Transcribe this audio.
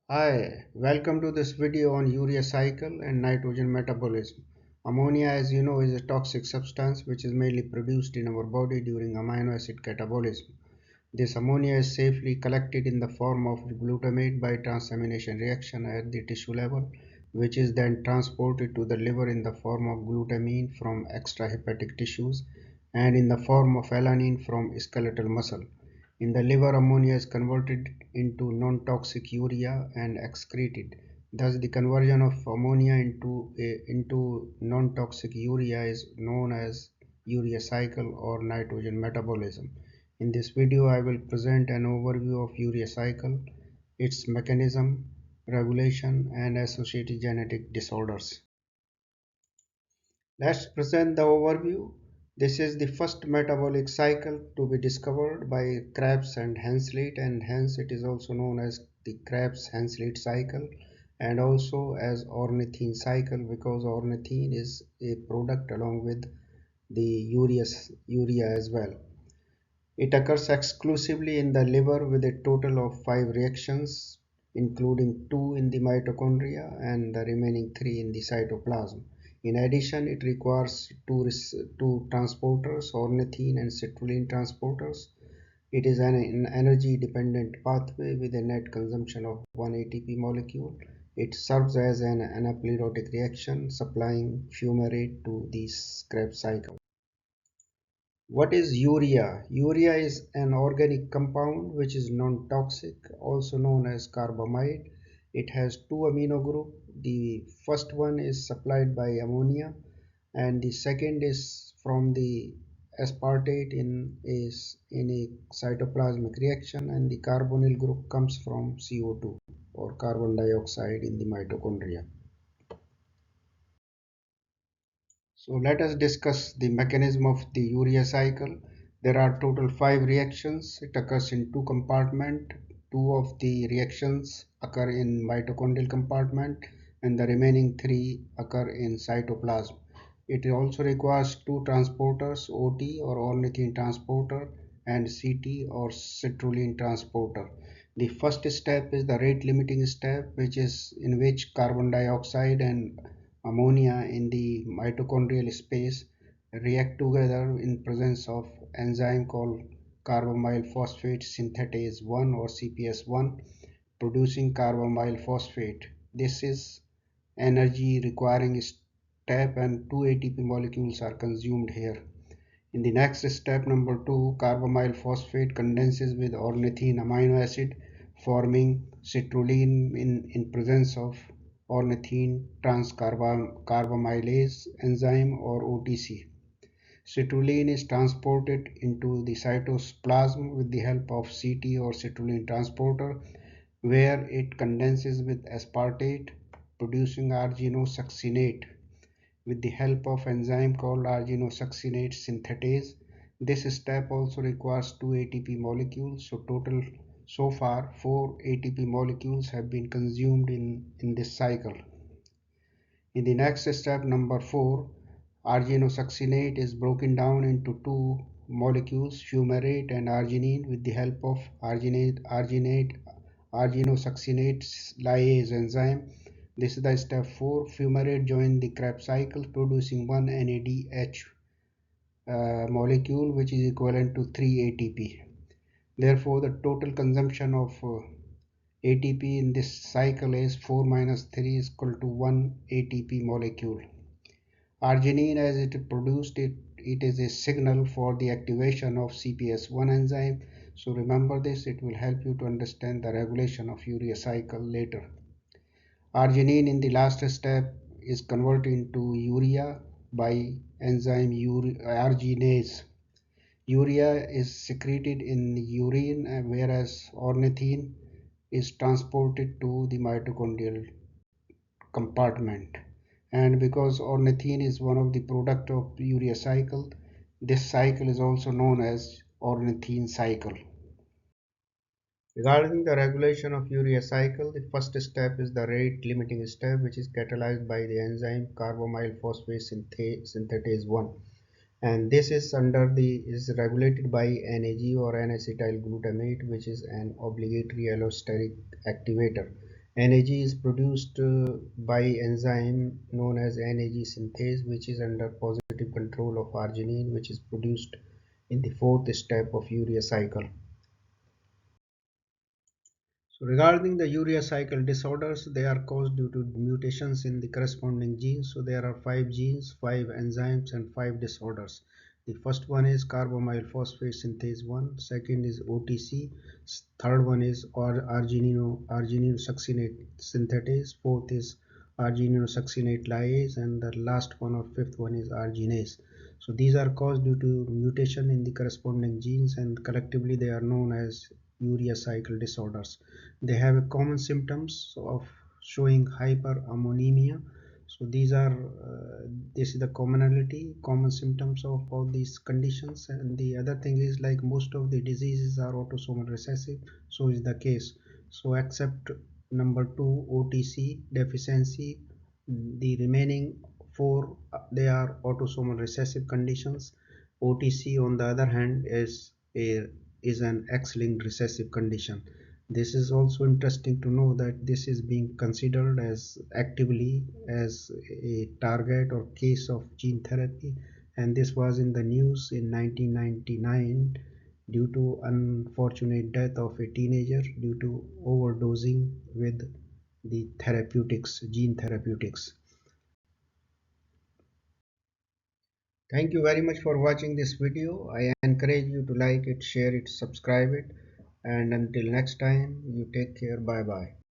Hi, welcome to this video on urea cycle and nitrogen metabolism. Ammonia, as you know, is a toxic substance which is mainly produced in our body during amino acid catabolism. This ammonia is safely collected in the form of glutamate by transamination reaction at the tissue level, which is then transported to the liver in the form of glutamine from extrahepatic tissues and in the form of alanine from skeletal muscle. In the liver, ammonia is converted into non-toxic urea and excreted. Thus, the conversion of ammonia into non-toxic urea is known as urea cycle or nitrogen metabolism. In this video, I will present an overview of urea cycle, its mechanism, regulation, and associated genetic disorders. Let's present the overview. This is the first metabolic cycle to be discovered by Krebs and Henseleit, and hence it is also known as the Krebs-Henseleit cycle and also as ornithine cycle because ornithine is a product along with the urea as well. It occurs exclusively in the liver with a total of 5 reactions, including 2 in the mitochondria and the remaining 3 in the cytoplasm. In addition, it requires two transporters, ornithine and citrulline transporters. It is an energy-dependent pathway with a net consumption of 1 ATP molecule. It serves as an anaplerotic reaction, supplying fumarate to the Krebs cycle. What is urea? Urea is an organic compound which is non-toxic, also known as carbamide. It has two amino groups. The first one is supplied by ammonia and the second is from the aspartate in a cytoplasmic reaction, and the carbonyl group comes from CO2 or carbon dioxide in the mitochondria. So let us discuss the mechanism of the urea cycle. There are total 5 reactions. It occurs in 2 compartments. 2 of the reactions occur in mitochondrial compartment and the remaining 3 occur in cytoplasm. It also requires 2 transporters, OT or ornithine transporter and CT or citrulline transporter. The first step is the rate limiting step, which is in which carbon dioxide and ammonia in the mitochondrial space react together in presence of enzyme called carbamoyl-phosphate synthetase 1 or CPS1 producing carbamyl phosphate. This is energy requiring step and 2 ATP molecules are consumed here. In the next step number 2, carbamyl phosphate condenses with ornithine amino acid forming citrulline in presence of ornithine transcarbamylase enzyme or OTC. Citrulline is transported into the cytoplasm with the help of CT or citrulline transporter where it condenses with aspartate producing argininosuccinate with the help of enzyme called argininosuccinate synthetase. This step also requires 2 ATP molecules, so far 4 ATP molecules have been consumed in this cycle. In the next step number 4, argininosuccinate is broken down into 2 molecules, fumarate and arginine, with the help of argininosuccinate lyase enzyme. This is the step 4. Fumarate joins the Krebs cycle producing 1 NADH molecule which is equivalent to 3 ATP. Therefore, the total consumption of ATP in this cycle is 4 minus 3 is equal to 1 ATP molecule. Arginine, as it is produced, it is a signal for the activation of CPS1 enzyme. So remember this, it will help you to understand the regulation of urea cycle later. Arginine in the last step is converted into urea by enzyme arginase. Urea is secreted in urine, whereas ornithine is transported to the mitochondrial compartment. And because ornithine is one of the product of urea cycle, this cycle is also known as ornithine cycle. Regarding the regulation of urea cycle, the first step is the rate limiting step, which is catalyzed by the enzyme carbamoyl phosphate synthetase 1, and this is regulated by NAG or N-acetyl glutamate, which is an obligatory allosteric activator. NAG is produced by enzyme known as NAG synthase, which is under positive control of arginine, which is produced in the fourth step of urea cycle. So regarding the urea cycle disorders, they are caused due to mutations in the corresponding genes. So there are 5 genes, 5 enzymes, and 5 disorders. The first one is carbamoyl-phosphate synthase 1, second is OTC, third one is argininosuccinate synthetase, fourth is argininosuccinate lyase, and the last one or fifth one is arginase. So these are caused due to mutation in the corresponding genes, and collectively they are known as urea cycle disorders. They have a common symptoms of showing hyperammonemia. So these are this is the common symptoms of all these conditions. And the other thing is, like, most of the diseases are autosomal recessive, so is the case. So except number 2, OTC deficiency, the remaining 4 they are autosomal recessive conditions. OTC on the other hand is an X-linked recessive condition. This is also interesting to know that this is being considered as actively as a target or case of gene therapy, and this was in the news in 1999 due to unfortunate death of a teenager due to overdosing with the gene therapeutics. Thank you very much for watching this video. I encourage you to like it, share it, subscribe it, and until next time, you take care. Bye bye.